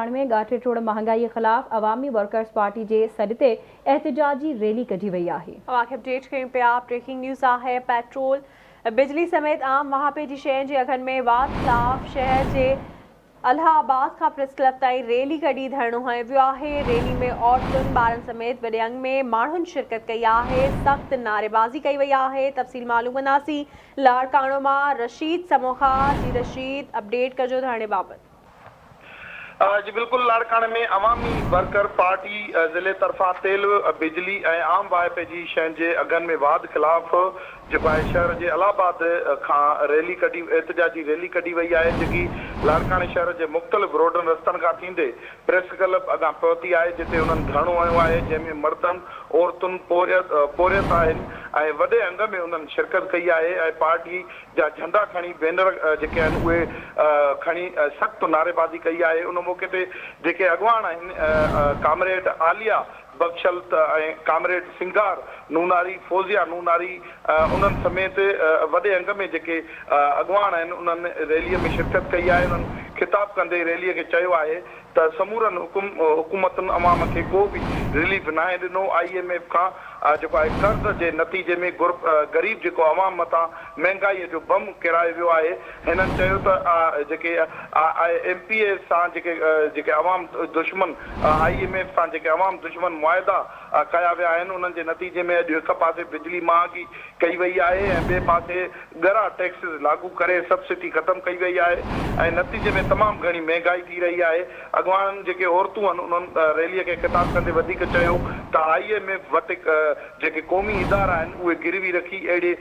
लाड़काणे में ॻाठे टोड़ महांगाई ख़िलाफ़ अवामी वर्कर्स पार्टी जे सॾ ते एहतिजाजी रैली कढी वई आहे। अपडेट कयूं पिया। ब्रेकिंग न्यूज़ आहे। पेट्रोल, बिजली समेत आम वहापे जी शयुनि जे अघनि में वाध ख़िलाफ़ शहर जे अलाहाबाद खां प्रेस क्लब ताईं रैली कढी धरणो हयो वियो आहे। रैली में औरतुनि, ॿारनि समेत वॾे अंग में माण्हुनि शिरकत कई आहे। सख़्त नारेबाज़ी कई वई आहे। तफ़सील मालूम कंदासीं लाड़काणो मां रशीद समोखा। जी रशीद, अपडेट कजो धरणे बाबति। जी बिल्कुल, लाड़काणे में अवामी वर्कर पार्टी ज़िले तरफ़ां तेल, बिजली ऐं आम वाहिपे जी शयुनि जे अघनि में वाध ख़िलाफ़ जेको आहे शहर जे अलाहाबाद खां रैली कढी, एहतिजाजी रैली कढी वई आहे, जेकी लाड़काणे शहर जे मुख़्तलिफ़ रोडनि रस्तनि खां थींदे प्रेस क्लब अॻां पहुती आहे, जिते उन्हनि धरणो हयो आहे, जंहिंमें मर्दनि, औरतुनि पोरियत आहिनि ऐं वॾे अंग में उन्हनि शिरकत कई आहे ऐं पार्टी जा झंडा खणी, बैनर जेके आहिनि उहे खणी सख़्तु नारेबाज़ी कई आहे। उन मौक़े ते जेके अॻवान आहिनि, कामरेड आलिया बख्शल ऐं कामरेड सिंगार नूनारी, फौजिया नूनारी, उन्हनि समेत वॾे अंग में जेके अॻवान आहिनि उन्हनि रैलीअ में शिरकत कई आहे। उन्हनि ख़िताब कंदे रैलीअ खे चयो आहे त समूरनि हुकूमतुनि अवाम खे को बि रिलीफ नाहे ॾिनो। IMF खां जेको आहे कर्ज़ जे नतीजे में ग़रीब जेको अवाम मथां महांगाईअ जो बम किरायो वियो आहे। हिननि चयो त जेके MPA सां जेके अवाम दुश्मन, IMF सां जेके अवाम दुश्मन मुआहिदा कया विया आहिनि, उन्हनि जे नतीजे में अॼु हिकु पासे बिजली महांगी कई वई आहे ऐं ॿिए पासे ॻरा टैक्सिस लागू करे सब्सिडी ख़तमु कई वई आहे ऐं नतीजे में तमामु घणी महांगाई थी रही आहे। अॻवान जेके औरतूं आहिनि उन्हनि रैलीअ खे ख़िताब कंदे वधीक चयो त IMF वटि जेके क़ौमी इदारा आहिनि उहे गिरवी रखी, अहिड़े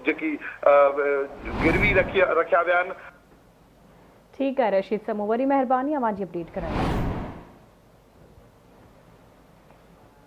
जेकी गिरवी रखिया विया आहिनि। ठीक है रशीद समूह, वरी मेहरबानी अवां जी अपडेट करण लाइ।